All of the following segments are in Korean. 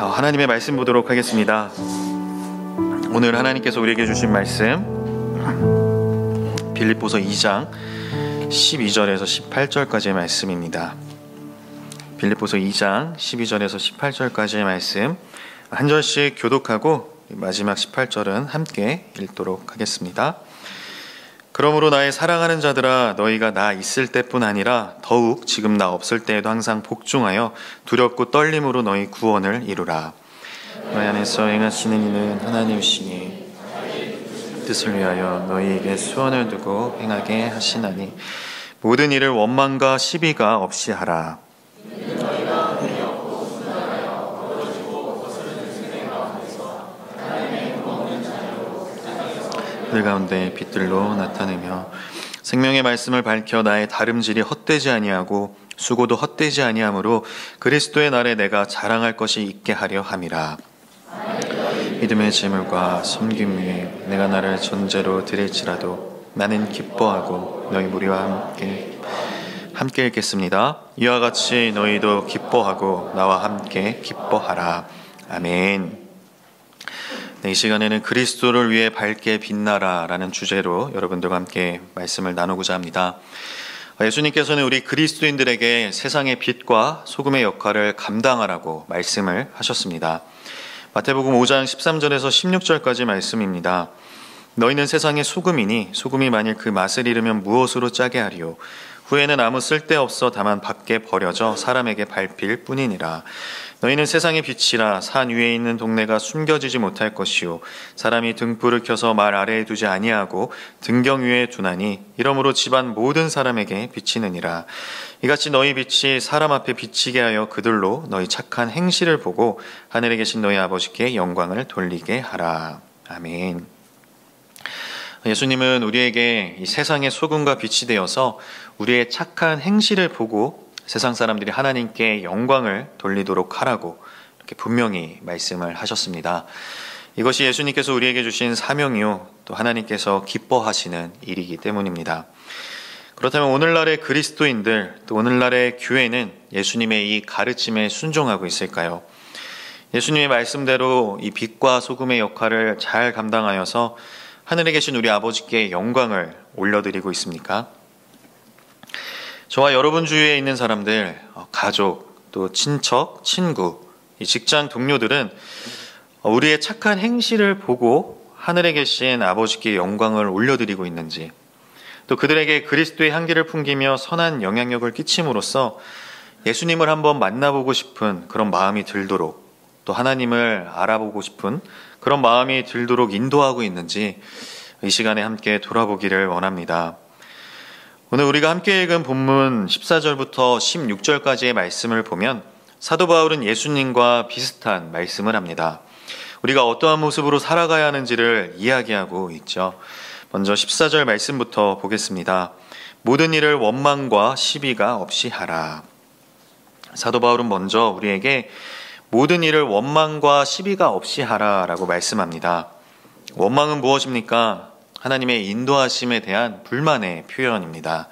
하나님의 말씀 보도록 하겠습니다. 오늘 하나님께서 우리에게 주신 말씀 빌립보서 2장 12절에서 18절까지의 말씀입니다. 빌립보서 2장 12절에서 18절까지의 말씀 한 절씩 교독하고 마지막 18절은 함께 읽도록 하겠습니다. 그러므로 나의 사랑하는 자들아, 너희가 나 있을 때뿐 아니라 더욱 지금 나 없을 때에도 항상 복종하여 두렵고 떨림으로 너희 구원을 이루라. 너희 안에서 행하시는 이는 하나님이시니 뜻을 위하여 너희에게 소원을 두고 행하게 하시나니 모든 일을 원망과 시비가 없이 하라. 그 가운데 빛들로 나타내며 생명의 말씀을 밝혀 나의 다름질이 헛되지 아니하고 수고도 헛되지 아니하므로 그리스도의 날에 내가 자랑할 것이 있게 하려 함이라. 믿음의 제물과 섬김 위에 내가 나를 전제로 드릴지라도 나는 기뻐하고 너희 무리와 함께 읽겠습니다. 이와 같이 너희도 기뻐하고 나와 함께 기뻐하라. 아멘. 이 시간에는 그리스도를 위해 밝게 빛나라 라는 주제로 여러분들과 함께 말씀을 나누고자 합니다. 예수님께서는 우리 그리스도인들에게 세상의 빛과 소금의 역할을 감당하라고 말씀을 하셨습니다. 마태복음 5장 13절에서 16절까지 말씀입니다. 너희는 세상의 소금이니 소금이 만일 그 맛을 잃으면 무엇으로 짜게 하리요. 후에는 아무 쓸데없어 다만 밖에 버려져 사람에게 밟힐 뿐이니라. 너희는 세상의 빛이라. 산 위에 있는 동네가 숨겨지지 못할 것이요 사람이 등불을 켜서 말 아래에 두지 아니하고 등경 위에 두나니 이러므로 집안 모든 사람에게 비치느니라. 이같이 너희 빛이 사람 앞에 비치게 하여 그들로 너희 착한 행실을 보고 하늘에 계신 너희 아버지께 영광을 돌리게 하라. 아멘. 예수님은 우리에게 이 세상의 소금과 빛이 되어서 우리의 착한 행실을 보고 세상 사람들이 하나님께 영광을 돌리도록 하라고 이렇게 분명히 말씀을 하셨습니다. 이것이 예수님께서 우리에게 주신 사명이요 또 하나님께서 기뻐하시는 일이기 때문입니다. 그렇다면 오늘날의 그리스도인들 또 오늘날의 교회는 예수님의 이 가르침에 순종하고 있을까요? 예수님의 말씀대로 이 빛과 소금의 역할을 잘 감당하여서 하늘에 계신 우리 아버지께 영광을 올려드리고 있습니까? 저와 여러분 주위에 있는 사람들, 가족, 또 친척, 친구, 이 직장 동료들은 우리의 착한 행실을 보고 하늘에 계신 아버지께 영광을 올려드리고 있는지, 또 그들에게 그리스도의 향기를 풍기며 선한 영향력을 끼침으로써 예수님을 한번 만나보고 싶은 그런 마음이 들도록, 또 하나님을 알아보고 싶은 그런 마음이 들도록 인도하고 있는지 이 시간에 함께 돌아보기를 원합니다. 오늘 우리가 함께 읽은 본문 14절부터 16절까지의 말씀을 보면 사도 바울은 예수님과 비슷한 말씀을 합니다. 우리가 어떠한 모습으로 살아가야 하는지를 이야기하고 있죠. 먼저 14절 말씀부터 보겠습니다. 모든 일을 원망과 시비가 없이 하라. 사도 바울은 먼저 우리에게 모든 일을 원망과 시비가 없이 하라라고 말씀합니다. 원망은 무엇입니까? 하나님의 인도하심에 대한 불만의 표현입니다.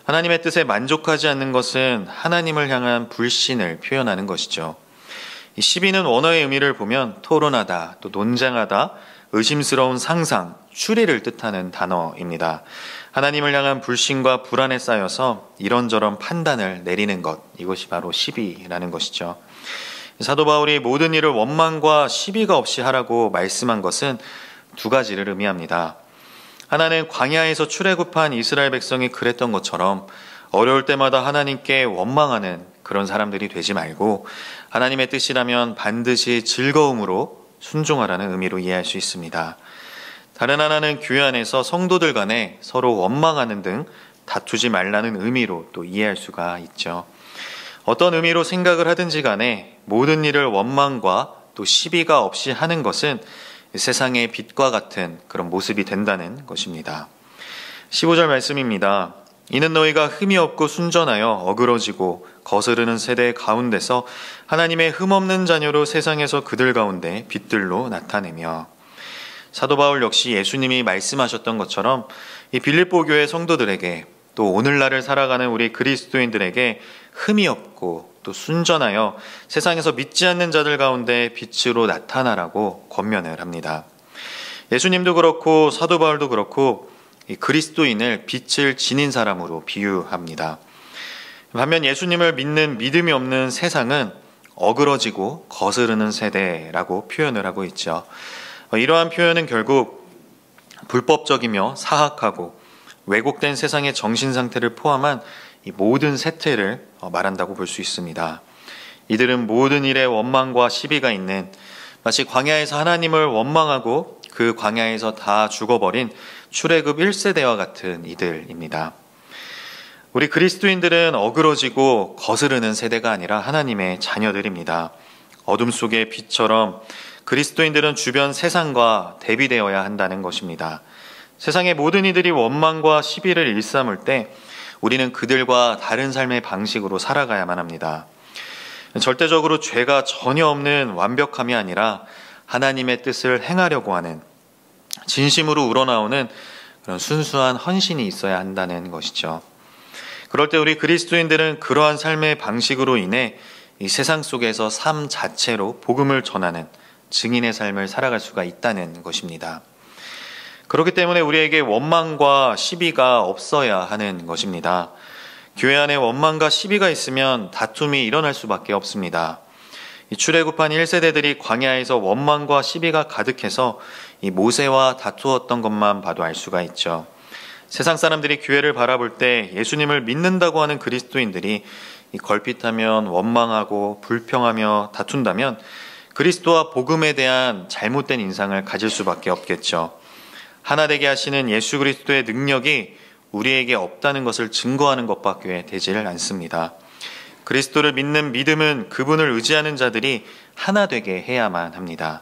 하나님의 뜻에 만족하지 않는 것은 하나님을 향한 불신을 표현하는 것이죠. 이 시비는 원어의 의미를 보면 토론하다, 또 논쟁하다, 의심스러운 상상, 추리를 뜻하는 단어입니다. 하나님을 향한 불신과 불안에 쌓여서 이런저런 판단을 내리는 것, 이것이 바로 시비라는 것이죠. 사도 바울이 모든 일을 원망과 시비가 없이 하라고 말씀한 것은 두 가지를 의미합니다. 하나는 광야에서 출애굽한 이스라엘 백성이 그랬던 것처럼 어려울 때마다 하나님께 원망하는 그런 사람들이 되지 말고 하나님의 뜻이라면 반드시 즐거움으로 순종하라는 의미로 이해할 수 있습니다. 다른 하나는 교회 안에서 성도들 간에 서로 원망하는 등 다투지 말라는 의미로 또 이해할 수가 있죠. 어떤 의미로 생각을 하든지 간에 모든 일을 원망과 또 시비가 없이 하는 것은 세상의 빛과 같은 그런 모습이 된다는 것입니다. 15절 말씀입니다. 이는 너희가 흠이 없고 순전하여 어그러지고 거스르는 세대 가운데서 하나님의 흠없는 자녀로 세상에서 그들 가운데 빛들로 나타내며. 사도 바울 역시 예수님이 말씀하셨던 것처럼 이 빌립보 교회 성도들에게 또 오늘날을 살아가는 우리 그리스도인들에게 흠이 없고 또 순전하여 세상에서 믿지 않는 자들 가운데 빛으로 나타나라고 권면을 합니다. 예수님도 그렇고 사도 바울도 그렇고 이 그리스도인을 빛을 지닌 사람으로 비유합니다. 반면 예수님을 믿는 믿음이 없는 세상은 어그러지고 거스르는 세대라고 표현을 하고 있죠. 이러한 표현은 결국 불법적이며 사악하고 왜곡된 세상의 정신 상태를 포함한 이 모든 세태를 말한다고 볼 수 있습니다. 이들은 모든 일에 원망과 시비가 있는, 마치 광야에서 하나님을 원망하고 그 광야에서 다 죽어버린 출애굽 1세대와 같은 이들입니다. 우리 그리스도인들은 어그러지고 거스르는 세대가 아니라 하나님의 자녀들입니다. 어둠 속의 빛처럼 그리스도인들은 주변 세상과 대비되어야 한다는 것입니다. 세상의 모든 이들이 원망과 시비를 일삼을 때 우리는 그들과 다른 삶의 방식으로 살아가야만 합니다. 절대적으로 죄가 전혀 없는 완벽함이 아니라 하나님의 뜻을 행하려고 하는, 진심으로 우러나오는 그런 순수한 헌신이 있어야 한다는 것이죠. 그럴 때 우리 그리스도인들은 그러한 삶의 방식으로 인해 이 세상 속에서 삶 자체로 복음을 전하는 증인의 삶을 살아갈 수가 있다는 것입니다. 그렇기 때문에 우리에게 원망과 시비가 없어야 하는 것입니다. 교회 안에 원망과 시비가 있으면 다툼이 일어날 수밖에 없습니다. 이 출애굽한 1세대들이 광야에서 원망과 시비가 가득해서 이 모세와 다투었던 것만 봐도 알 수가 있죠. 세상 사람들이 교회를 바라볼 때 예수님을 믿는다고 하는 그리스도인들이 이 걸핏하면 원망하고 불평하며 다툰다면 그리스도와 복음에 대한 잘못된 인상을 가질 수밖에 없겠죠. 하나 되게 하시는 예수 그리스도의 능력이 우리에게 없다는 것을 증거하는 것밖에 되지를 않습니다. 그리스도를 믿는 믿음은 그분을 의지하는 자들이 하나 되게 해야만 합니다.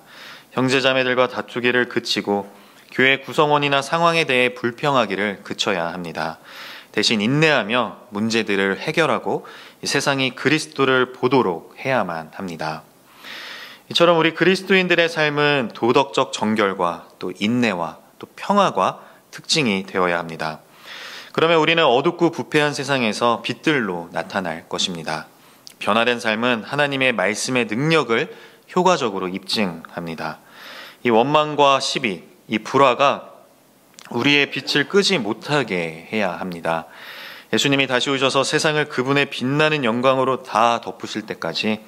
형제자매들과 다투기를 그치고 교회 구성원이나 상황에 대해 불평하기를 그쳐야 합니다. 대신 인내하며 문제들을 해결하고 세상이 그리스도를 보도록 해야만 합니다. 이처럼 우리 그리스도인들의 삶은 도덕적 정결과 또 인내와 또 평화가 특징이 되어야 합니다. 그러면 우리는 어둡고 부패한 세상에서 빛들로 나타날 것입니다. 변화된 삶은 하나님의 말씀의 능력을 효과적으로 입증합니다. 이 원망과 시비, 이 불화가 우리의 빛을 끄지 못하게 해야 합니다. 예수님이 다시 오셔서 세상을 그분의 빛나는 영광으로 다 덮으실 때까지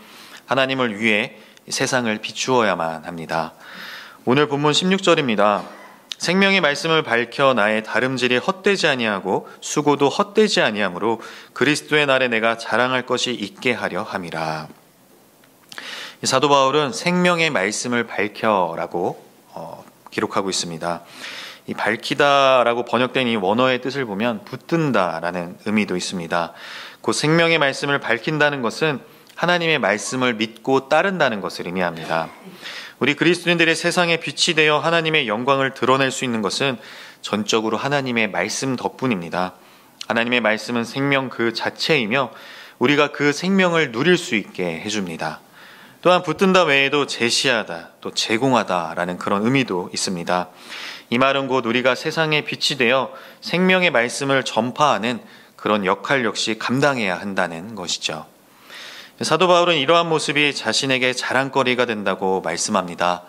하나님을 위해 세상을 비추어야만 합니다. 오늘 본문 16절입니다. 생명의 말씀을 밝혀 나의 다름질이 헛되지 아니하고 수고도 헛되지 아니하므로 그리스도의 날에 내가 자랑할 것이 있게 하려 함이라. 사도 바울은 생명의 말씀을 밝혀라고 기록하고 있습니다. 이 밝히다라고 번역된 이 원어의 뜻을 보면 붙든다라는 의미도 있습니다. 그 생명의 말씀을 밝힌다는 것은 하나님의 말씀을 믿고 따른다는 것을 의미합니다. 우리 그리스도인들의 세상에 빛이 되어 하나님의 영광을 드러낼 수 있는 것은 전적으로 하나님의 말씀 덕분입니다. 하나님의 말씀은 생명 그 자체이며 우리가 그 생명을 누릴 수 있게 해줍니다. 또한 붙든다 외에도 제시하다, 또 제공하다라는 그런 의미도 있습니다. 이 말은 곧 우리가 세상에 빛이 되어 생명의 말씀을 전파하는 그런 역할 역시 감당해야 한다는 것이죠. 사도 바울은 이러한 모습이 자신에게 자랑거리가 된다고 말씀합니다.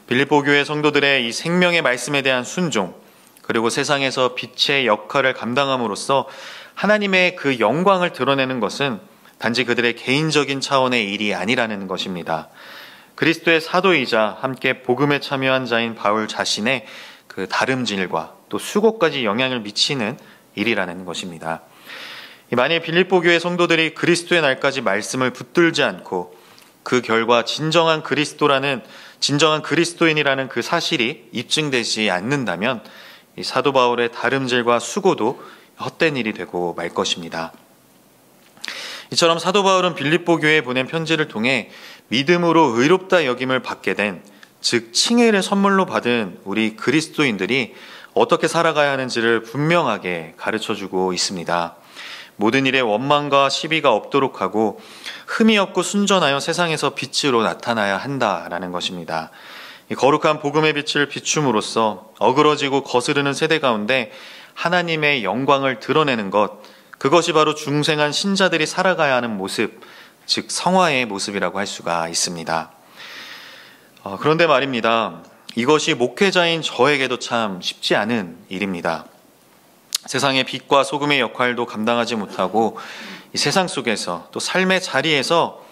빌립보 교회 성도들의 이 생명의 말씀에 대한 순종, 그리고 세상에서 빛의 역할을 감당함으로써 하나님의 그 영광을 드러내는 것은 단지 그들의 개인적인 차원의 일이 아니라는 것입니다. 그리스도의 사도이자 함께 복음에 참여한 자인 바울 자신의 그 다름질과 또 수고까지 영향을 미치는 일이라는 것입니다. 만일 빌립보 교회 성도들이 그리스도의 날까지 말씀을 붙들지 않고 그 결과 진정한 그리스도인이라는 그 사실이 입증되지 않는다면 이 사도 바울의 다름질과 수고도 헛된 일이 되고 말 것입니다. 이처럼 사도 바울은 빌립보 교회에 보낸 편지를 통해 믿음으로 의롭다 여김을 받게 된, 즉 칭의를 선물로 받은 우리 그리스도인들이 어떻게 살아가야 하는지를 분명하게 가르쳐주고 있습니다. 모든 일에 원망과 시비가 없도록 하고 흠이 없고 순전하여 세상에서 빛으로 나타나야 한다라는 것입니다. 이 거룩한 복음의 빛을 비춤으로써 어그러지고 거스르는 세대 가운데 하나님의 영광을 드러내는 것, 그것이 바로 중생한 신자들이 살아가야 하는 모습, 즉 성화의 모습이라고 할 수가 있습니다. 그런데 말입니다. 이것이 목회자인 저에게도 참 쉽지 않은 일입니다. 세상의 빛과 소금의 역할도 감당하지 못하고 이 세상 속에서 또 삶의 자리에서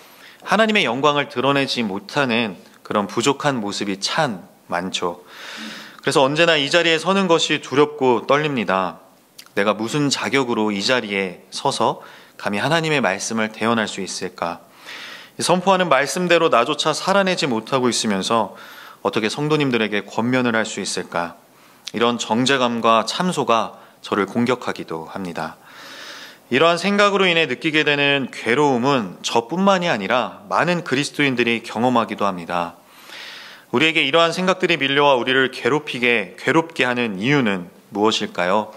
하나님의 영광을 드러내지 못하는 그런 부족한 모습이 참 많죠. 그래서 언제나 이 자리에 서는 것이 두렵고 떨립니다. 내가 무슨 자격으로 이 자리에 서서 감히 하나님의 말씀을 대언할 수 있을까? 선포하는 말씀대로 나조차 살아내지 못하고 있으면서 어떻게 성도님들에게 권면을 할 수 있을까? 이런 정죄감과 참소가 저를 공격하기도 합니다. 이러한 생각으로 인해 느끼게 되는 괴로움은 저뿐만이 아니라 많은 그리스도인들이 경험하기도 합니다. 우리에게 이러한 생각들이 밀려와 우리를 괴롭게 하는 이유는 무엇일까요?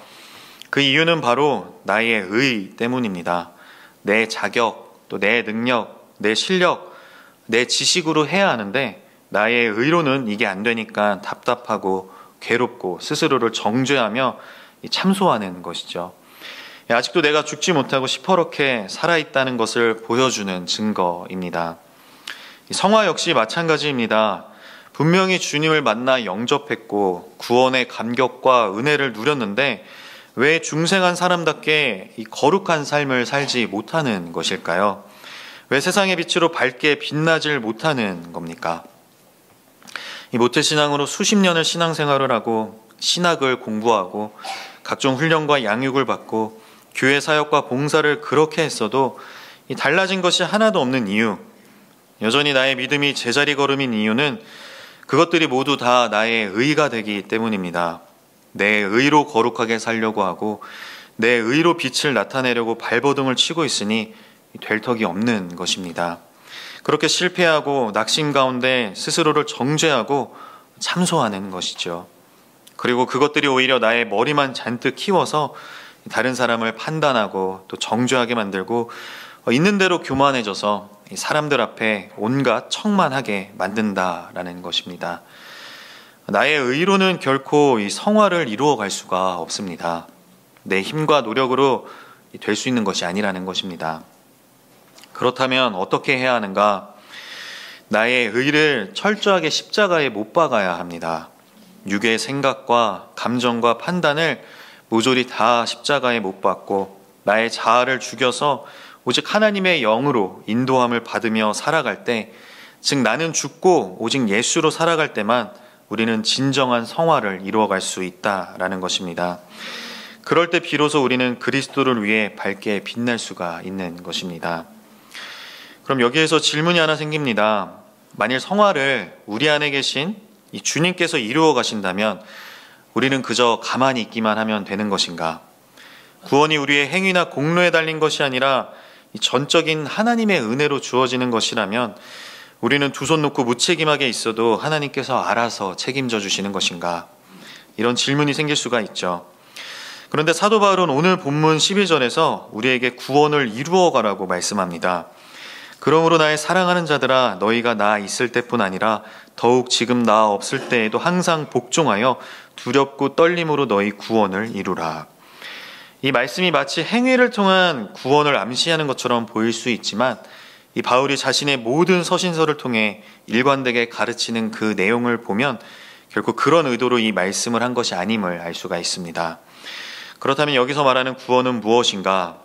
그 이유는 바로 나의 의 때문입니다. 내 자격, 또 내 능력, 내 실력, 내 지식으로 해야 하는데 나의 의로는 이게 안 되니까 답답하고 괴롭고 스스로를 정죄하며 참소하는 것이죠. 아직도 내가 죽지 못하고 시퍼렇게 살아있다는 것을 보여주는 증거입니다. 성화 역시 마찬가지입니다. 분명히 주님을 만나 영접했고 구원의 감격과 은혜를 누렸는데 왜 중생한 사람답게 이 거룩한 삶을 살지 못하는 것일까요? 왜 세상의 빛으로 밝게 빛나질 못하는 겁니까? 이 모태신앙으로 수십 년을 신앙생활을 하고 신학을 공부하고 각종 훈련과 양육을 받고 교회 사역과 봉사를 그렇게 했어도 이 달라진 것이 하나도 없는 이유, 여전히 나의 믿음이 제자리 걸음인 이유는 그것들이 모두 다 나의 의가 되기 때문입니다. 내 의로 거룩하게 살려고 하고 내 의로 빛을 나타내려고 발버둥을 치고 있으니 될 턱이 없는 것입니다. 그렇게 실패하고 낙심 가운데 스스로를 정죄하고 참소하는 것이죠. 그리고 그것들이 오히려 나의 머리만 잔뜩 키워서 다른 사람을 판단하고 또 정죄하게 만들고 있는 대로 교만해져서 사람들 앞에 온갖 척만하게 만든다라는 것입니다. 나의 의로는 결코 이 성화를 이루어 갈 수가 없습니다. 내 힘과 노력으로 될 수 있는 것이 아니라는 것입니다. 그렇다면 어떻게 해야 하는가? 나의 의를 철저하게 십자가에 못 박아야 합니다. 육의 생각과 감정과 판단을 모조리 다 십자가에 못 박고 나의 자아를 죽여서 오직 하나님의 영으로 인도함을 받으며 살아갈 때, 즉 나는 죽고 오직 예수로 살아갈 때만 우리는 진정한 성화를 이루어갈 수 있다라는 것입니다. 그럴 때 비로소 우리는 그리스도를 위해 밝게 빛날 수가 있는 것입니다. 그럼 여기에서 질문이 하나 생깁니다. 만일 성화를 우리 안에 계신 이 주님께서 이루어 가신다면 우리는 그저 가만히 있기만 하면 되는 것인가? 구원이 우리의 행위나 공로에 달린 것이 아니라 이 전적인 하나님의 은혜로 주어지는 것이라면 우리는 두 손 놓고 무책임하게 있어도 하나님께서 알아서 책임져 주시는 것인가? 이런 질문이 생길 수가 있죠. 그런데 사도 바울은 오늘 본문 12절에서 우리에게 구원을 이루어 가라고 말씀합니다. 그러므로 나의 사랑하는 자들아, 너희가 나 있을 때뿐 아니라 더욱 지금 나 없을 때에도 항상 복종하여 두렵고 떨림으로 너희 구원을 이루라. 이 말씀이 마치 행위를 통한 구원을 암시하는 것처럼 보일 수 있지만 이 바울이 자신의 모든 서신서를 통해 일관되게 가르치는 그 내용을 보면 결국 그런 의도로 이 말씀을 한 것이 아님을 알 수가 있습니다. 그렇다면 여기서 말하는 구원은 무엇인가?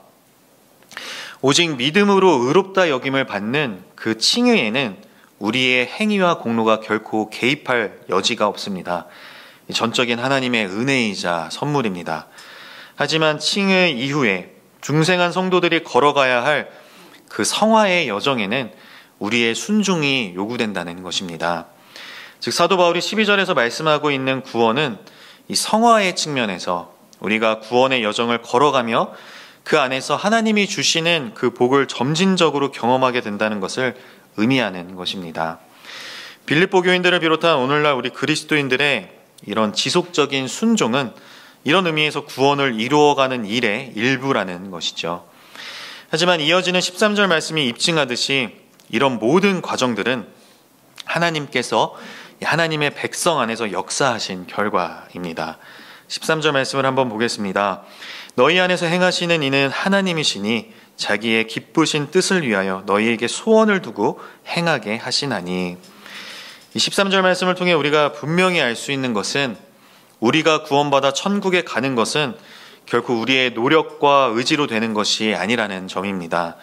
오직 믿음으로 의롭다 여김을 받는 그 칭의에는 우리의 행위와 공로가 결코 개입할 여지가 없습니다. 전적인 하나님의 은혜이자 선물입니다. 하지만 칭의 이후에 중생한 성도들이 걸어가야 할 그 성화의 여정에는 우리의 순종이 요구된다는 것입니다. 즉 사도 바울이 12절에서 말씀하고 있는 구원은 이 성화의 측면에서 우리가 구원의 여정을 걸어가며 그 안에서 하나님이 주시는 그 복을 점진적으로 경험하게 된다는 것을 의미하는 것입니다. 빌립보 교인들을 비롯한 오늘날 우리 그리스도인들의 이런 지속적인 순종은 이런 의미에서 구원을 이루어가는 일의 일부라는 것이죠. 하지만 이어지는 13절 말씀이 입증하듯이 이런 모든 과정들은 하나님께서 하나님의 백성 안에서 역사하신 결과입니다. 13절 말씀을 한번 보겠습니다. 너희 안에서 행하시는 이는 하나님이시니 자기의 기쁘신 뜻을 위하여 너희에게 소원을 두고 행하게 하시나니. 이 13절 말씀을 통해 우리가 분명히 알 수 있는 것은 우리가 구원받아 천국에 가는 것은 결코 우리의 노력과 의지로 되는 것이 아니라는 점입니다.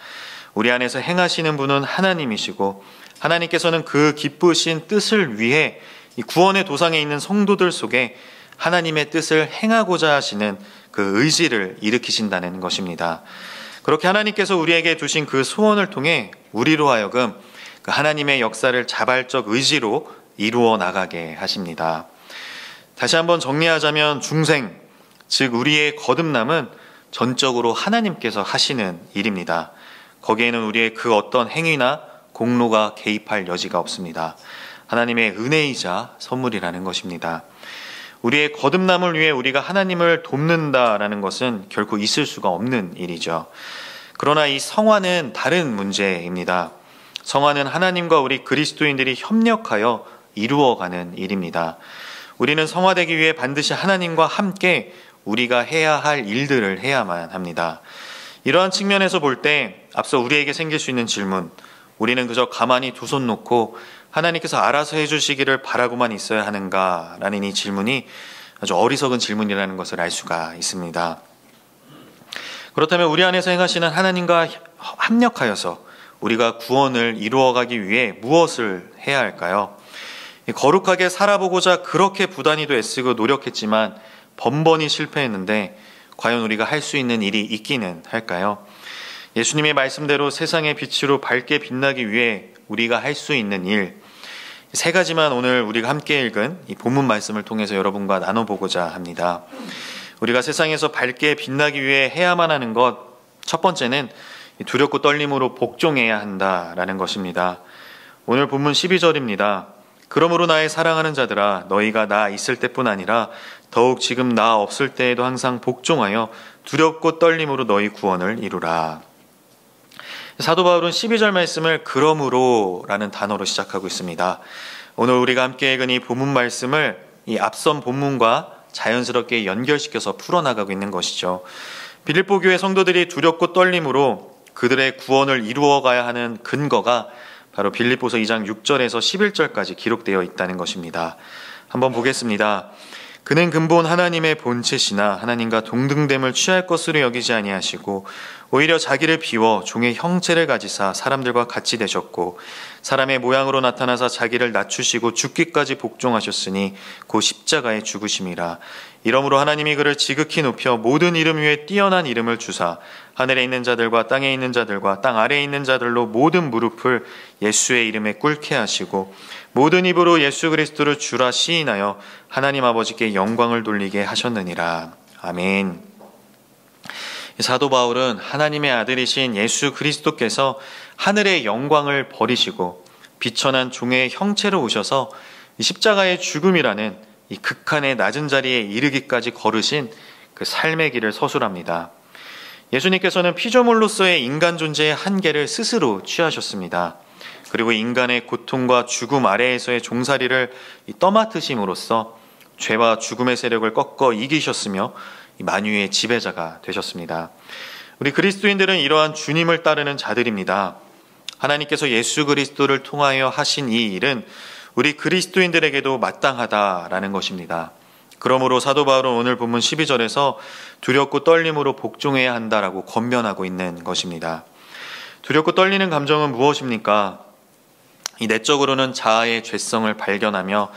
우리 안에서 행하시는 분은 하나님이시고 하나님께서는 그 기쁘신 뜻을 위해 이 구원의 도상에 있는 성도들 속에 하나님의 뜻을 행하고자 하시는 그 의지를 일으키신다는 것입니다. 그렇게 하나님께서 우리에게 두신 그 소원을 통해 우리로 하여금 그 하나님의 역사를 자발적 의지로 이루어 나가게 하십니다. 다시 한번 정리하자면 중생, 즉 우리의 거듭남은 전적으로 하나님께서 하시는 일입니다. 거기에는 우리의 그 어떤 행위나 공로가 개입할 여지가 없습니다. 하나님의 은혜이자 선물이라는 것입니다. 우리의 거듭남을 위해 우리가 하나님을 돕는다라는 것은 결코 있을 수가 없는 일이죠. 그러나 이 성화는 다른 문제입니다. 성화는 하나님과 우리 그리스도인들이 협력하여 이루어가는 일입니다. 우리는 성화되기 위해 반드시 하나님과 함께 우리가 해야 할 일들을 해야만 합니다. 이러한 측면에서 볼 때 앞서 우리에게 생길 수 있는 질문, 우리는 그저 가만히 두 손 놓고 하나님께서 알아서 해주시기를 바라고만 있어야 하는가라는 이 질문이 아주 어리석은 질문이라는 것을 알 수가 있습니다. 그렇다면 우리 안에서 행하시는 하나님과 합력하여서 우리가 구원을 이루어가기 위해 무엇을 해야 할까요? 거룩하게 살아보고자 그렇게 부단히도 애쓰고 노력했지만 번번이 실패했는데 과연 우리가 할 수 있는 일이 있기는 할까요? 예수님의 말씀대로 세상의 빛으로 밝게 빛나기 위해 우리가 할 수 있는 일, 세 가지만 오늘 우리가 함께 읽은 이 본문 말씀을 통해서 여러분과 나눠보고자 합니다. 우리가 세상에서 밝게 빛나기 위해 해야만 하는 것, 첫 번째는 두렵고 떨림으로 복종해야 한다라는 것입니다. 오늘 본문 12절입니다. 그러므로 나의 사랑하는 자들아, 너희가 나 있을 때뿐 아니라 더욱 지금 나 없을 때에도 항상 복종하여 두렵고 떨림으로 너희 구원을 이루라. 사도 바울은 12절 말씀을 그러므로 라는 단어로 시작하고 있습니다. 오늘 우리가 함께 읽은 이 본문 말씀을 이 앞선 본문과 자연스럽게 연결시켜서 풀어나가고 있는 것이죠. 빌립보 교회 성도들이 두렵고 떨림으로 그들의 구원을 이루어가야 하는 근거가 바로 빌립보서 2장 6절에서 11절까지 기록되어 있다는 것입니다. 한번 보겠습니다. 그는 근본 하나님의 본체시나 하나님과 동등됨을 취할 것으로 여기지 아니하시고 오히려 자기를 비워 종의 형체를 가지사 사람들과 같이 되셨고 사람의 모양으로 나타나사 자기를 낮추시고 죽기까지 복종하셨으니 곧 십자가에 죽으심이라. 이러므로 하나님이 그를 지극히 높여 모든 이름 위에 뛰어난 이름을 주사 하늘에 있는 자들과 땅에 있는 자들과 땅 아래에 있는 자들로 모든 무릎을 예수의 이름에 꿇게 하시고 모든 입으로 예수 그리스도를 주라 시인하여 하나님 아버지께 영광을 돌리게 하셨느니라. 아멘. 사도 바울은 하나님의 아들이신 예수 그리스도께서 하늘의 영광을 버리시고 비천한 종의 형체로 오셔서 십자가의 죽음이라는 이 극한의 낮은 자리에 이르기까지 걸으신 그 삶의 길을 서술합니다. 예수님께서는 피조물로서의 인간 존재의 한계를 스스로 취하셨습니다. 그리고 인간의 고통과 죽음 아래에서의 종살이를 떠맡으심으로써 죄와 죽음의 세력을 꺾어 이기셨으며 만유의 지배자가 되셨습니다. 우리 그리스도인들은 이러한 주님을 따르는 자들입니다. 하나님께서 예수 그리스도를 통하여 하신 이 일은 우리 그리스도인들에게도 마땅하다라는 것입니다. 그러므로 사도 바울은 오늘 본문 12절에서 두렵고 떨림으로 복종해야 한다라고 권면하고 있는 것입니다. 두렵고 떨리는 감정은 무엇입니까? 이 내적으로는 자아의 죄성을 발견하며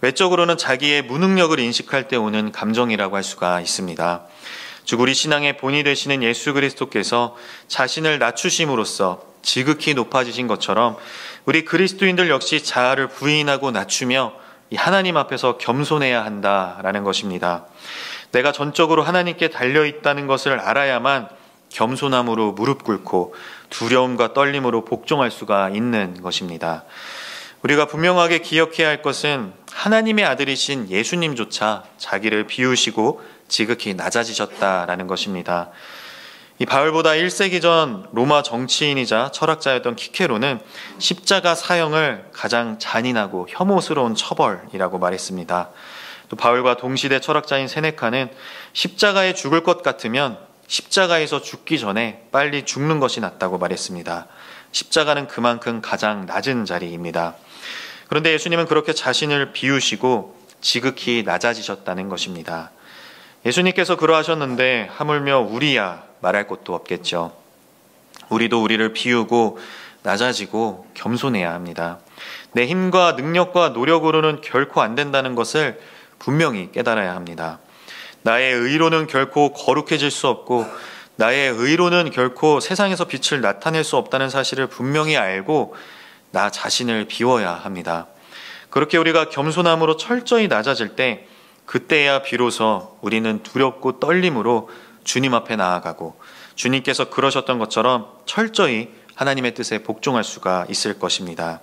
외적으로는 자기의 무능력을 인식할 때 오는 감정이라고 할 수가 있습니다. 즉 우리 신앙의 본이 되시는 예수 그리스도께서 자신을 낮추심으로써 지극히 높아지신 것처럼 우리 그리스도인들 역시 자아를 부인하고 낮추며 이 하나님 앞에서 겸손해야 한다라는 것입니다. 내가 전적으로 하나님께 달려있다는 것을 알아야만 겸손함으로 무릎 꿇고 두려움과 떨림으로 복종할 수가 있는 것입니다. 우리가 분명하게 기억해야 할 것은 하나님의 아들이신 예수님조차 자기를 비우시고 지극히 낮아지셨다라는 것입니다. 이 바울보다 1세기 전 로마 정치인이자 철학자였던 키케로는 십자가 사형을 가장 잔인하고 혐오스러운 처벌이라고 말했습니다. 또 바울과 동시대 철학자인 세네카는 십자가에 죽을 것 같으면 십자가에서 죽기 전에 빨리 죽는 것이 낫다고 말했습니다. 십자가는 그만큼 가장 낮은 자리입니다. 그런데 예수님은 그렇게 자신을 비우시고 지극히 낮아지셨다는 것입니다. 예수님께서 그러하셨는데 하물며 우리야 말할 것도 없겠죠. 우리도 우리를 비우고 낮아지고 겸손해야 합니다. 내 힘과 능력과 노력으로는 결코 안 된다는 것을 분명히 깨달아야 합니다. 나의 의로는 결코 거룩해질 수 없고 나의 의로는 결코 세상에서 빛을 나타낼 수 없다는 사실을 분명히 알고 나 자신을 비워야 합니다. 그렇게 우리가 겸손함으로 철저히 낮아질 때 그때야 비로소 우리는 두렵고 떨림으로 주님 앞에 나아가고 주님께서 그러셨던 것처럼 철저히 하나님의 뜻에 복종할 수가 있을 것입니다.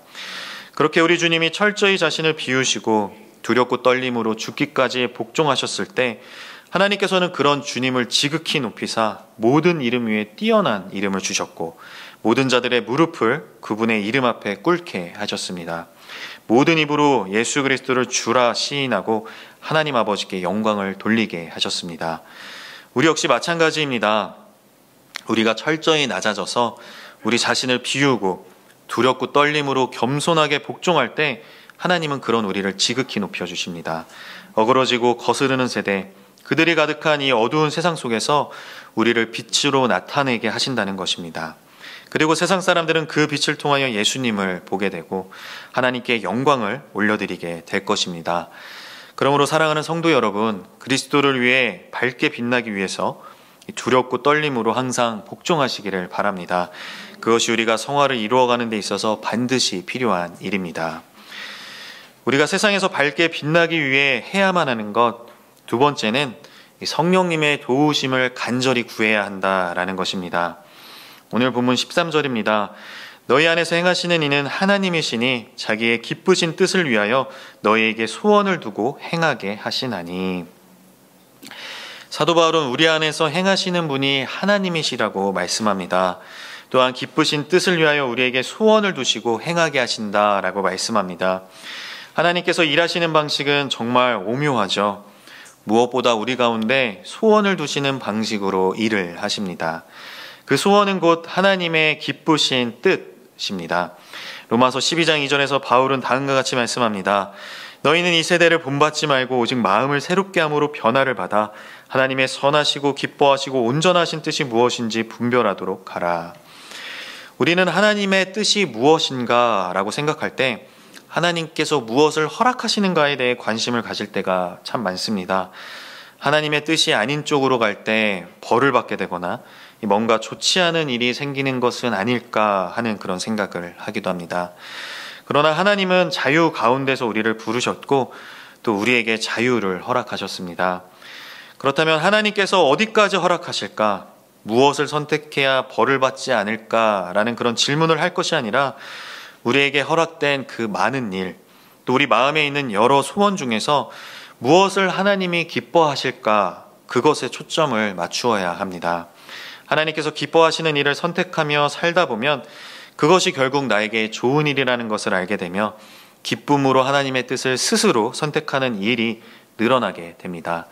그렇게 우리 주님이 철저히 자신을 비우시고 두렵고 떨림으로 죽기까지 복종하셨을 때 하나님께서는 그런 주님을 지극히 높이사 모든 이름 위에 뛰어난 이름을 주셨고 모든 자들의 무릎을 그분의 이름 앞에 꿇게 하셨습니다. 모든 입으로 예수 그리스도를 주라 시인하고 하나님 아버지께 영광을 돌리게 하셨습니다. 우리 역시 마찬가지입니다. 우리가 철저히 낮아져서 우리 자신을 비우고 두렵고 떨림으로 겸손하게 복종할 때 하나님은 그런 우리를 지극히 높여주십니다. 어그러지고 거스르는 세대, 그들이 가득한 이 어두운 세상 속에서 우리를 빛으로 나타내게 하신다는 것입니다. 그리고 세상 사람들은 그 빛을 통하여 예수님을 보게 되고 하나님께 영광을 올려드리게 될 것입니다. 그러므로 사랑하는 성도 여러분, 그리스도를 위해 밝게 빛나기 위해서 두렵고 떨림으로 항상 복종하시기를 바랍니다. 그것이 우리가 성화를 이루어가는 데 있어서 반드시 필요한 일입니다. 우리가 세상에서 밝게 빛나기 위해 해야만 하는 것, 두 번째는 성령님의 도우심을 간절히 구해야 한다라는 것입니다. 오늘 본문 13절입니다. 너희 안에서 행하시는 이는 하나님이시니 자기의 기쁘신 뜻을 위하여 너희에게 소원을 두고 행하게 하시나니. 사도 바울은 우리 안에서 행하시는 분이 하나님이시라고 말씀합니다. 또한 기쁘신 뜻을 위하여 우리에게 소원을 두시고 행하게 하신다라고 말씀합니다. 하나님께서 일하시는 방식은 정말 오묘하죠. 무엇보다 우리 가운데 소원을 두시는 방식으로 일을 하십니다. 그 소원은 곧 하나님의 기쁘신 뜻입니다. 로마서 12장 2절에서 바울은 다음과 같이 말씀합니다. 너희는 이 세대를 본받지 말고 오직 마음을 새롭게 함으로 변화를 받아 하나님의 선하시고 기뻐하시고 온전하신 뜻이 무엇인지 분별하도록 하라. 우리는 하나님의 뜻이 무엇인가 라고 생각할 때 하나님께서 무엇을 허락하시는가에 대해 관심을 가질 때가 참 많습니다. 하나님의 뜻이 아닌 쪽으로 갈 때 벌을 받게 되거나 뭔가 좋지 않은 일이 생기는 것은 아닐까 하는 그런 생각을 하기도 합니다. 그러나 하나님은 자유 가운데서 우리를 부르셨고 또 우리에게 자유를 허락하셨습니다. 그렇다면 하나님께서 어디까지 허락하실까? 무엇을 선택해야 벌을 받지 않을까라는 그런 질문을 할 것이 아니라 우리에게 허락된 그 많은 일, 또 우리 마음에 있는 여러 소원 중에서 무엇을 하나님이 기뻐하실까? 그것에 초점을 맞추어야 합니다. 하나님께서 기뻐하시는 일을 선택하며 살다 보면 그것이 결국 나에게 좋은 일이라는 것을 알게 되며 기쁨으로 하나님의 뜻을 스스로 선택하는 일이 늘어나게 됩니다.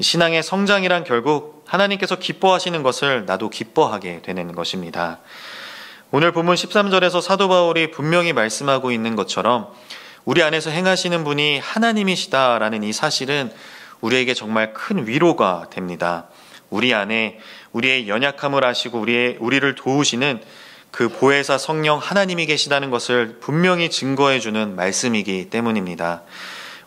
신앙의 성장이란 결국 하나님께서 기뻐하시는 것을 나도 기뻐하게 되는 것입니다. 오늘 본문 13절에서 사도 바울이 분명히 말씀하고 있는 것처럼 우리 안에서 행하시는 분이 하나님이시다라는 이 사실은 우리에게 정말 큰 위로가 됩니다. 우리 안에 우리의 연약함을 아시고 우리를 도우시는 그 보혜사 성령 하나님이 계시다는 것을 분명히 증거해주는 말씀이기 때문입니다.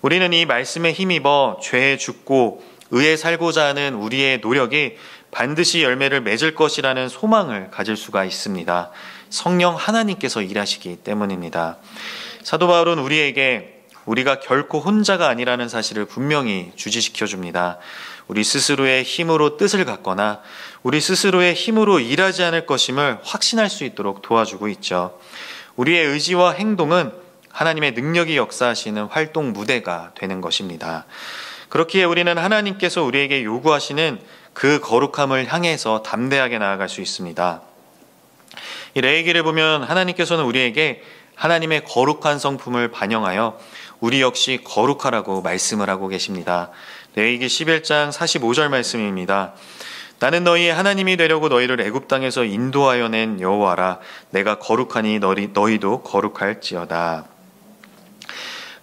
우리는 이 말씀에 힘입어 죄에 죽고 의에 살고자 하는 우리의 노력이 반드시 열매를 맺을 것이라는 소망을 가질 수가 있습니다. 성령 하나님께서 일하시기 때문입니다. 사도 바울은 우리에게 우리가 결코 혼자가 아니라는 사실을 분명히 주지시켜 줍니다. 우리 스스로의 힘으로 뜻을 갖거나 우리 스스로의 힘으로 일하지 않을 것임을 확신할 수 있도록 도와주고 있죠. 우리의 의지와 행동은 하나님의 능력이 역사하시는 활동 무대가 되는 것입니다. 그렇기에 우리는 하나님께서 우리에게 요구하시는 그 거룩함을 향해서 담대하게 나아갈 수 있습니다. 이 레위기를 보면 하나님께서는 우리에게 하나님의 거룩한 성품을 반영하여 우리 역시 거룩하라고 말씀을 하고 계십니다. 레위기 11장 45절 말씀입니다. 나는 너희의 하나님이 되려고 너희를 애굽 땅에서 인도하여 낸 여호와라. 내가 거룩하니 너희도 거룩할지어다.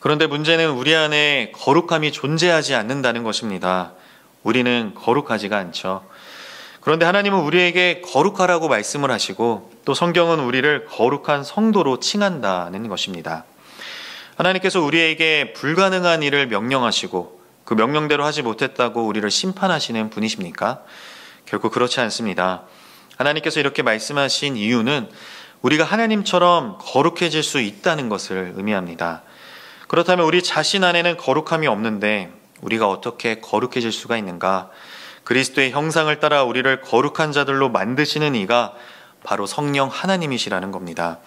그런데 문제는 우리 안에 거룩함이 존재하지 않는다는 것입니다. 우리는 거룩하지가 않죠. 그런데 하나님은 우리에게 거룩하라고 말씀을 하시고 또 성경은 우리를 거룩한 성도로 칭한다는 것입니다. 하나님께서 우리에게 불가능한 일을 명령하시고 그 명령대로 하지 못했다고 우리를 심판하시는 분이십니까? 결코 그렇지 않습니다. 하나님께서 이렇게 말씀하신 이유는 우리가 하나님처럼 거룩해질 수 있다는 것을 의미합니다. 그렇다면 우리 자신 안에는 거룩함이 없는데 우리가 어떻게 거룩해질 수가 있는가? 그리스도의 형상을 따라 우리를 거룩한 자들로 만드시는 이가 바로 성령 하나님이시라는 겁니다.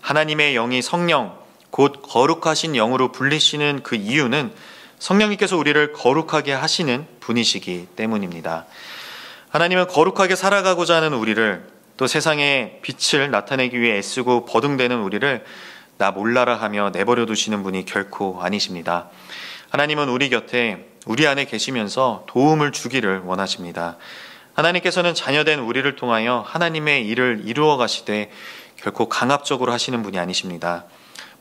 하나님의 영이 성령, 곧 거룩하신 영으로 불리시는 그 이유는 성령님께서 우리를 거룩하게 하시는 분이시기 때문입니다. 하나님은 거룩하게 살아가고자 하는 우리를, 또 세상에 빛을 나타내기 위해 애쓰고 버둥대는 우리를 나 몰라라 하며 내버려 두시는 분이 결코 아니십니다. 하나님은 우리 곁에, 우리 안에 계시면서 도움을 주기를 원하십니다. 하나님께서는 자녀된 우리를 통하여 하나님의 일을 이루어 가시되 결코 강압적으로 하시는 분이 아니십니다.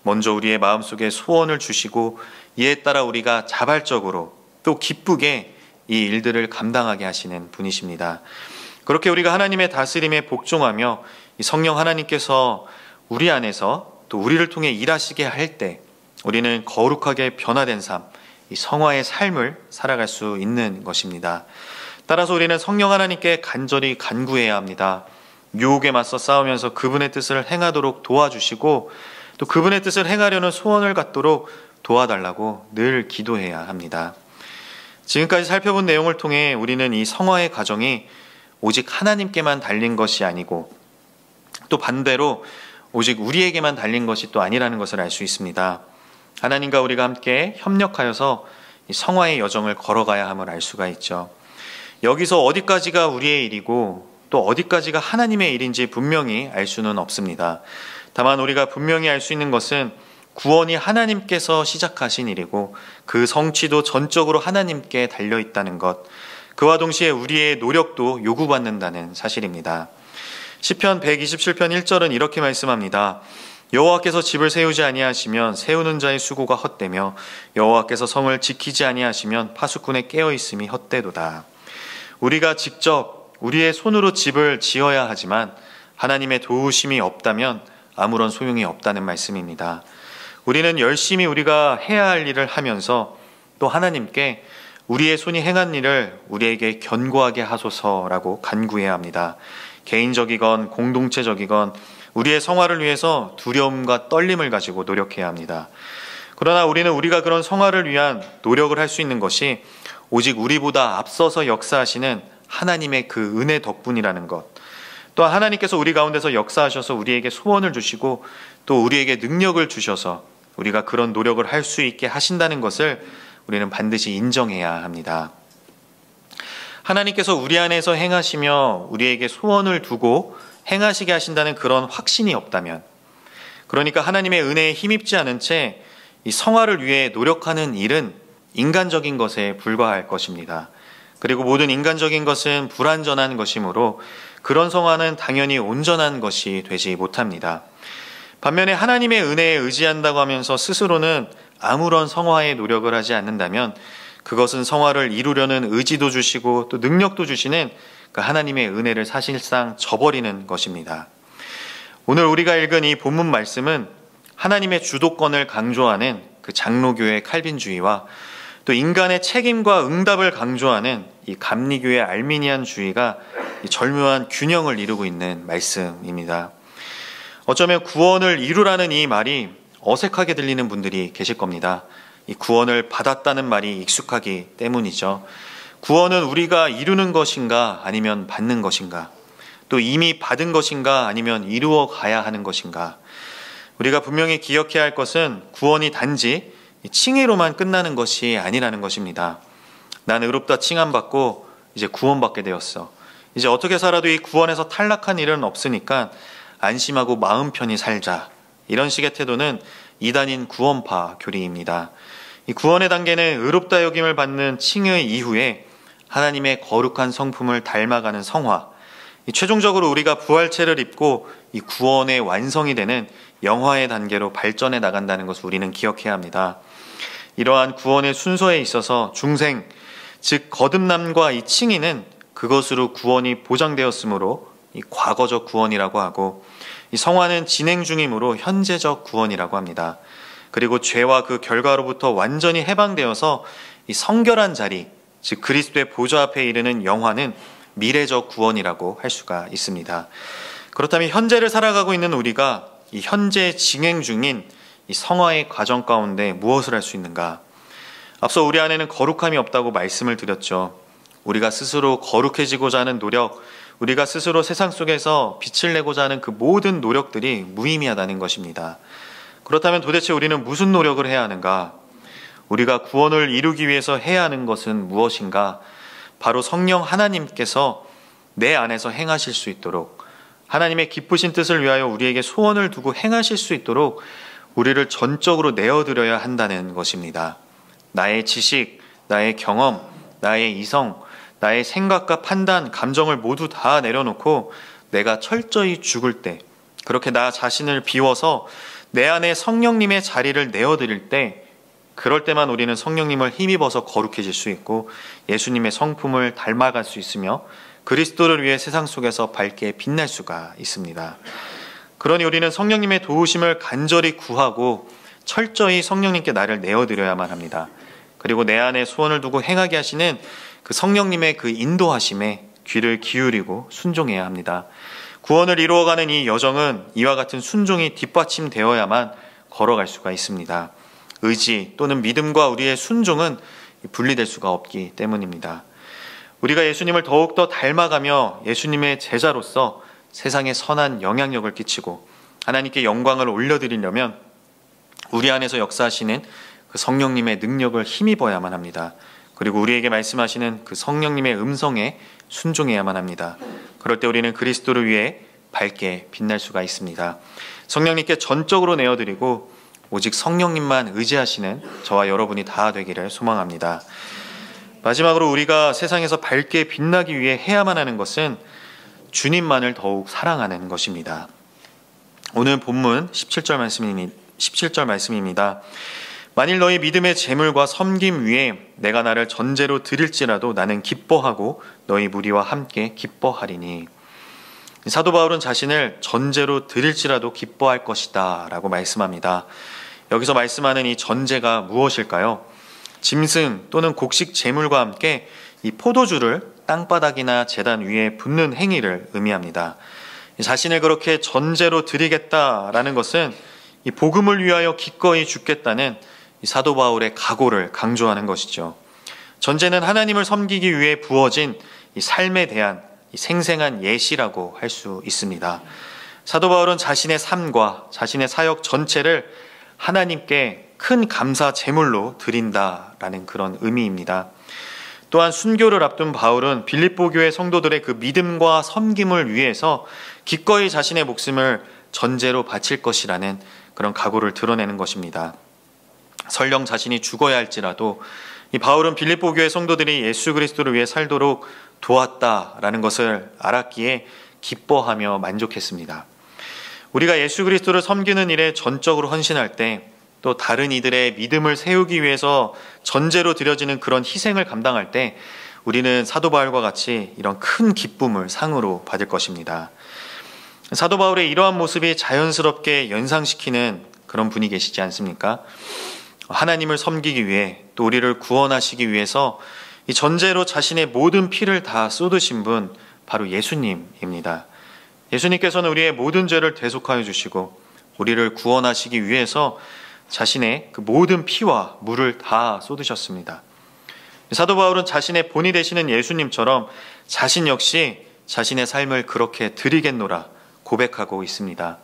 먼저 우리의 마음속에 소원을 주시고 이에 따라 우리가 자발적으로 또 기쁘게 이 일들을 감당하게 하시는 분이십니다. 그렇게 우리가 하나님의 다스림에 복종하며 이 성령 하나님께서 우리 안에서 또 우리를 통해 일하시게 할 때 우리는 거룩하게 변화된 삶, 이 성화의 삶을 살아갈 수 있는 것입니다. 따라서 우리는 성령 하나님께 간절히 간구해야 합니다. 유혹에 맞서 싸우면서 그분의 뜻을 행하도록 도와주시고 또 그분의 뜻을 행하려는 소원을 갖도록 도와달라고 늘 기도해야 합니다. 지금까지 살펴본 내용을 통해 우리는 이 성화의 과정이 오직 하나님께만 달린 것이 아니고 또 반대로 오직 우리에게만 달린 것이 또 아니라는 것을 알 수 있습니다. 하나님과 우리가 함께 협력하여서 이 성화의 여정을 걸어가야 함을 알 수가 있죠. 여기서 어디까지가 우리의 일이고 또 어디까지가 하나님의 일인지 분명히 알 수는 없습니다. 다만 우리가 분명히 알 수 있는 것은 구원이 하나님께서 시작하신 일이고 그 성취도 전적으로 하나님께 달려있다는 것, 그와 동시에 우리의 노력도 요구받는다는 사실입니다. 시편 127편 1절은 이렇게 말씀합니다. 여호와께서 집을 세우지 아니하시면 세우는 자의 수고가 헛되며 여호와께서 성을 지키지 아니하시면 파수꾼의 깨어있음이 헛되도다. 우리가 직접 우리의 손으로 집을 지어야 하지만 하나님의 도우심이 없다면 아무런 소용이 없다는 말씀입니다. 우리는 열심히 우리가 해야 할 일을 하면서 또 하나님께 우리의 손이 행한 일을 우리에게 견고하게 하소서라고 간구해야 합니다. 개인적이건 공동체적이건 우리의 성화를 위해서 두려움과 떨림을 가지고 노력해야 합니다. 그러나 우리는 우리가 그런 성화를 위한 노력을 할 수 있는 것이 오직 우리보다 앞서서 역사하시는 하나님의 그 은혜 덕분이라는 것, 또 하나님께서 우리 가운데서 역사하셔서 우리에게 소원을 주시고 또 우리에게 능력을 주셔서 우리가 그런 노력을 할 수 있게 하신다는 것을 우리는 반드시 인정해야 합니다. 하나님께서 우리 안에서 행하시며 우리에게 소원을 두고 행하시게 하신다는 그런 확신이 없다면, 그러니까 하나님의 은혜에 힘입지 않은 채 이 성화를 위해 노력하는 일은 인간적인 것에 불과할 것입니다. 그리고 모든 인간적인 것은 불완전한 것이므로 그런 성화는 당연히 온전한 것이 되지 못합니다. 반면에 하나님의 은혜에 의지한다고 하면서 스스로는 아무런 성화에 노력을 하지 않는다면 그것은 성화를 이루려는 의지도 주시고 또 능력도 주시는 그 하나님의 은혜를 사실상 저버리는 것입니다. 오늘 우리가 읽은 이 본문 말씀은 하나님의 주도권을 강조하는 그 장로교의 칼빈주의와 또 인간의 책임과 응답을 강조하는 이 감리교의 알미니안주의가 절묘한 균형을 이루고 있는 말씀입니다. 어쩌면 구원을 이루라는 이 말이 어색하게 들리는 분들이 계실 겁니다. 이 구원을 받았다는 말이 익숙하기 때문이죠. 구원은 우리가 이루는 것인가 아니면 받는 것인가, 또 이미 받은 것인가 아니면 이루어 가야 하는 것인가. 우리가 분명히 기억해야 할 것은 구원이 단지 칭의로만 끝나는 것이 아니라는 것입니다. 난 의롭다 칭함받고 이제 구원받게 되었어. 이제 어떻게 살아도 이 구원에서 탈락한 일은 없으니까 안심하고 마음 편히 살자. 이런 식의 태도는 이단인 구원파 교리입니다. 이 구원의 단계는 의롭다 여김을 받는 칭의 이후에 하나님의 거룩한 성품을 닮아가는 성화, 최종적으로 우리가 부활체를 입고 이 구원의 완성이 되는 영화의 단계로 발전해 나간다는 것을 우리는 기억해야 합니다. 이러한 구원의 순서에 있어서 중생, 즉 거듭남과 이 칭의는 그것으로 구원이 보장되었으므로 이 과거적 구원이라고 하고, 이 성화는 진행 중이므로 현재적 구원이라고 합니다. 그리고 죄와 그 결과로부터 완전히 해방되어서 이 성결한 자리, 즉 그리스도의 보좌 앞에 이르는 영화는 미래적 구원이라고 할 수가 있습니다. 그렇다면 현재를 살아가고 있는 우리가 이 현재 진행 중인 이 성화의 과정 가운데 무엇을 할 수 있는가? 앞서 우리 안에는 거룩함이 없다고 말씀을 드렸죠. 우리가 스스로 거룩해지고자 하는 노력, 우리가 스스로 세상 속에서 빛을 내고자 하는 그 모든 노력들이 무의미하다는 것입니다. 그렇다면 도대체 우리는 무슨 노력을 해야 하는가? 우리가 구원을 이루기 위해서 해야 하는 것은 무엇인가? 바로 성령 하나님께서 내 안에서 행하실 수 있도록, 하나님의 기쁘신 뜻을 위하여 우리에게 소원을 두고 행하실 수 있도록 우리를 전적으로 내어드려야 한다는 것입니다. 나의 지식, 나의 경험, 나의 이성, 나의 생각과 판단, 감정을 모두 다 내려놓고 내가 철저히 죽을 때, 그렇게 나 자신을 비워서 내 안에 성령님의 자리를 내어드릴 때, 그럴 때만 우리는 성령님을 힘입어서 거룩해질 수 있고 예수님의 성품을 닮아갈 수 있으며 그리스도를 위해 세상 속에서 밝게 빛날 수가 있습니다. 그러니 우리는 성령님의 도우심을 간절히 구하고 철저히 성령님께 나를 내어드려야만 합니다. 그리고 내 안에 소원을 두고 행하게 하시는 그 성령님의 그 인도하심에 귀를 기울이고 순종해야 합니다. 구원을 이루어가는 이 여정은 이와 같은 순종이 뒷받침되어야만 걸어갈 수가 있습니다. 의지 또는 믿음과 우리의 순종은 분리될 수가 없기 때문입니다. 우리가 예수님을 더욱더 닮아가며 예수님의 제자로서 세상에 선한 영향력을 끼치고 하나님께 영광을 올려드리려면 우리 안에서 역사하시는 그 성령님의 능력을 힘입어야만 합니다. 그리고 우리에게 말씀하시는 그 성령님의 음성에 순종해야만 합니다. 그럴 때 우리는 그리스도를 위해 밝게 빛날 수가 있습니다. 성령님께 전적으로 내어드리고 오직 성령님만 의지하시는 저와 여러분이 다 되기를 소망합니다. 마지막으로 우리가 세상에서 밝게 빛나기 위해 해야만 하는 것은 주님만을 더욱 사랑하는 것입니다. 오늘 본문 17절 말씀입니다. 만일 너희 믿음의 재물과 섬김 위에 내가 나를 전제로 드릴지라도 나는 기뻐하고 너희 무리와 함께 기뻐하리니. 사도 바울은 자신을 전제로 드릴지라도 기뻐할 것이다 라고 말씀합니다. 여기서 말씀하는 이 전제가 무엇일까요? 짐승 또는 곡식 제물과 함께 이 포도주를 땅바닥이나 제단 위에 붓는 행위를 의미합니다. 자신을 그렇게 전제로 드리겠다라는 것은 이 복음을 위하여 기꺼이 죽겠다는 이 사도 바울의 각오를 강조하는 것이죠. 전제는 하나님을 섬기기 위해 부어진 이 삶에 대한 이 생생한 예시라고 할 수 있습니다. 사도 바울은 자신의 삶과 자신의 사역 전체를 하나님께 큰 감사 제물로 드린다라는 그런 의미입니다. 또한 순교를 앞둔 바울은 빌립보 교회 성도들의 그 믿음과 섬김을 위해서 기꺼이 자신의 목숨을 전제로 바칠 것이라는 그런 각오를 드러내는 것입니다. 설령 자신이 죽어야 할지라도 이 바울은 빌립보 교회 성도들이 예수 그리스도를 위해 살도록 도왔다라는 것을 알았기에 기뻐하며 만족했습니다. 우리가 예수 그리스도를 섬기는 일에 전적으로 헌신할 때 또 다른 이들의 믿음을 세우기 위해서 전제로 드려지는 그런 희생을 감당할 때 우리는 사도 바울과 같이 이런 큰 기쁨을 상으로 받을 것입니다. 사도 바울의 이러한 모습이 자연스럽게 연상시키는 그런 분이 계시지 않습니까? 하나님을 섬기기 위해 또 우리를 구원하시기 위해서 이 전제로 자신의 모든 피를 다 쏟으신 분 바로 예수님입니다. 예수님께서는 우리의 모든 죄를 대속하여 주시고 우리를 구원하시기 위해서 자신의 그 모든 피와 물을 다 쏟으셨습니다. 사도 바울은 자신의 본이 되시는 예수님처럼 자신 역시 자신의 삶을 그렇게 드리겠노라 고백하고 있습니다.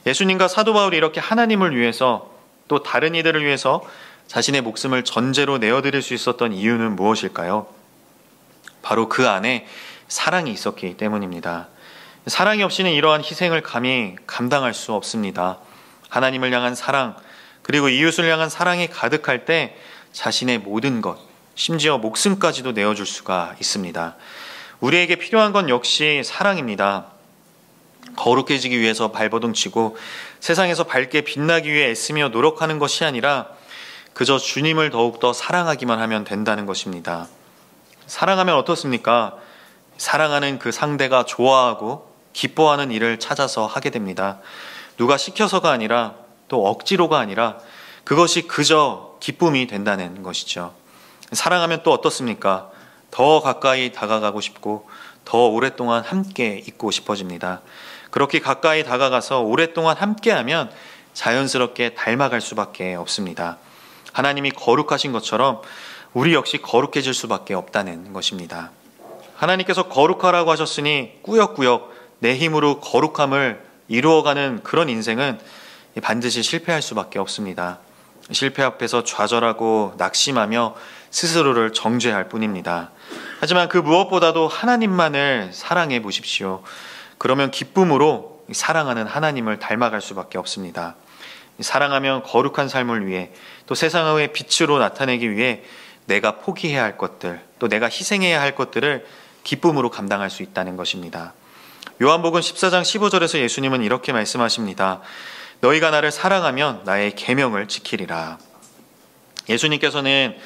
예수님과 사도 바울이 이렇게 하나님을 위해서 또 다른 이들을 위해서 자신의 목숨을 전제로 내어드릴 수 있었던 이유는 무엇일까요? 바로 그 안에 사랑이 있었기 때문입니다. 사랑이 없이는 이러한 희생을 감히 감당할 수 없습니다. 하나님을 향한 사랑, 그리고 이웃을 향한 사랑이 가득할 때 자신의 모든 것, 심지어 목숨까지도 내어줄 수가 있습니다. 우리에게 필요한 건 역시 사랑입니다. 거룩해지기 위해서 발버둥치고 세상에서 밝게 빛나기 위해 애쓰며 노력하는 것이 아니라 그저 주님을 더욱더 사랑하기만 하면 된다는 것입니다. 사랑하면 어떻습니까? 사랑하는 그 상대가 좋아하고 기뻐하는 일을 찾아서 하게 됩니다. 누가 시켜서가 아니라 또 억지로가 아니라 그것이 그저 기쁨이 된다는 것이죠. 사랑하면 또 어떻습니까? 더 가까이 다가가고 싶고 더 오랫동안 함께 있고 싶어집니다. 그렇게 가까이 다가가서 오랫동안 함께하면 자연스럽게 닮아갈 수밖에 없습니다. 하나님이 거룩하신 것처럼 우리 역시 거룩해질 수밖에 없다는 것입니다. 하나님께서 거룩하라고 하셨으니 꾸역꾸역 내 힘으로 거룩함을 이루어가는 그런 인생은 반드시 실패할 수밖에 없습니다. 실패 앞에서 좌절하고 낙심하며 스스로를 정죄할 뿐입니다. 하지만 그 무엇보다도 하나님만을 사랑해 보십시오. 그러면 기쁨으로 사랑하는 하나님을 닮아갈 수밖에 없습니다. 사랑하면 거룩한 삶을 위해 또 세상의 빛으로 나타내기 위해 내가 포기해야 할 것들, 또 내가 희생해야 할 것들을 기쁨으로 감당할 수 있다는 것입니다. 요한복음 14장 15절에서 예수님은 이렇게 말씀하십니다. 너희가 나를 사랑하면 나의 계명을 지키리라. 예수님께서는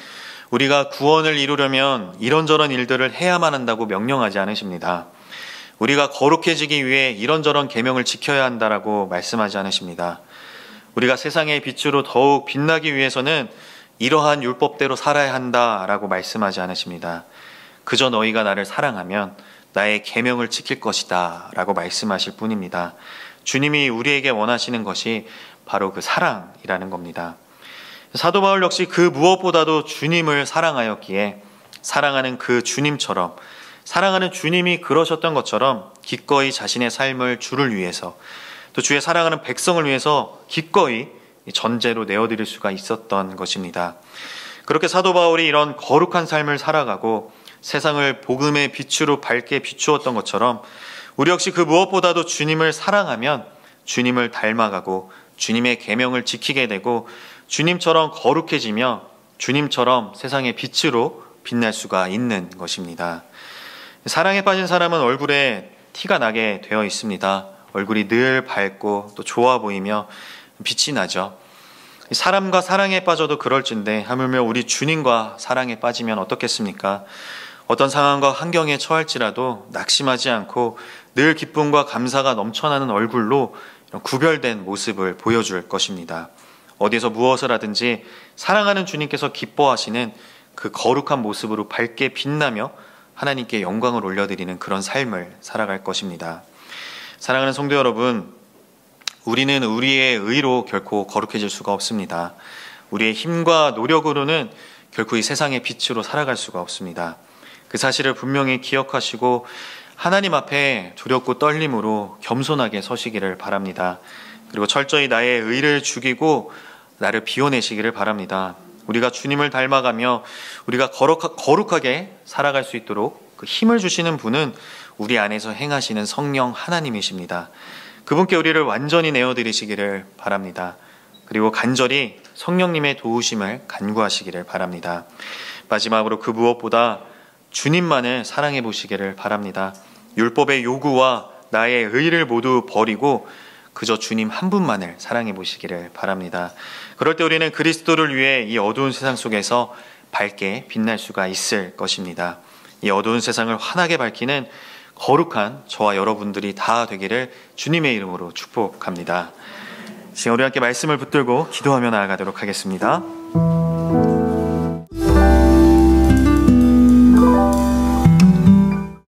우리가 구원을 이루려면 이런저런 일들을 해야만 한다고 명령하지 않으십니다. 우리가 거룩해지기 위해 이런저런 계명을 지켜야 한다라고 말씀하지 않으십니다. 우리가 세상의 빛으로 더욱 빛나기 위해서는 이러한 율법대로 살아야 한다라고 말씀하지 않으십니다. 그저 너희가 나를 사랑하면 나의 계명을 지킬 것이다 라고 말씀하실 뿐입니다. 주님이 우리에게 원하시는 것이 바로 그 사랑이라는 겁니다. 사도 바울 역시 그 무엇보다도 주님을 사랑하였기에 사랑하는 그 주님처럼, 사랑하는 주님이 그러셨던 것처럼 기꺼이 자신의 삶을 주를 위해서 또 주의 사랑하는 백성을 위해서 기꺼이 전제로 내어드릴 수가 있었던 것입니다. 그렇게 사도 바울이 이런 거룩한 삶을 살아가고 세상을 복음의 빛으로 밝게 비추었던 것처럼 우리 역시 그 무엇보다도 주님을 사랑하면 주님을 닮아가고 주님의 계명을 지키게 되고 주님처럼 거룩해지며 주님처럼 세상의 빛으로 빛날 수가 있는 것입니다. 사랑에 빠진 사람은 얼굴에 티가 나게 되어 있습니다. 얼굴이 늘 밝고 또 좋아 보이며 빛이 나죠. 사람과 사랑에 빠져도 그럴진데 하물며 우리 주님과 사랑에 빠지면 어떻겠습니까? 어떤 상황과 환경에 처할지라도 낙심하지 않고 늘 기쁨과 감사가 넘쳐나는 얼굴로 구별된 모습을 보여줄 것입니다. 어디서 무엇을 하든지 사랑하는 주님께서 기뻐하시는 그 거룩한 모습으로 밝게 빛나며 하나님께 영광을 올려드리는 그런 삶을 살아갈 것입니다. 사랑하는 성도 여러분, 우리는 우리의 의로 결코 거룩해질 수가 없습니다. 우리의 힘과 노력으로는 결코 이 세상의 빛으로 살아갈 수가 없습니다. 그 사실을 분명히 기억하시고 하나님 앞에 두렵고 떨림으로 겸손하게 서시기를 바랍니다. 그리고 철저히 나의 의를 죽이고 나를 비워내시기를 바랍니다. 우리가 주님을 닮아가며 우리가 거룩하게 살아갈 수 있도록 그 힘을 주시는 분은 우리 안에서 행하시는 성령 하나님이십니다. 그분께 우리를 완전히 내어드리시기를 바랍니다. 그리고 간절히 성령님의 도우심을 간구하시기를 바랍니다. 마지막으로 그 무엇보다 주님만을 사랑해 보시기를 바랍니다. 율법의 요구와 나의 의를 모두 버리고 그저 주님 한 분만을 사랑해 보시기를 바랍니다. 그럴 때 우리는 그리스도를 위해 이 어두운 세상 속에서 밝게 빛날 수가 있을 것입니다. 이 어두운 세상을 환하게 밝히는 거룩한 저와 여러분들이 다 되기를 주님의 이름으로 축복합니다. 지금 우리 함께 말씀을 붙들고 기도하며 나아가도록 하겠습니다.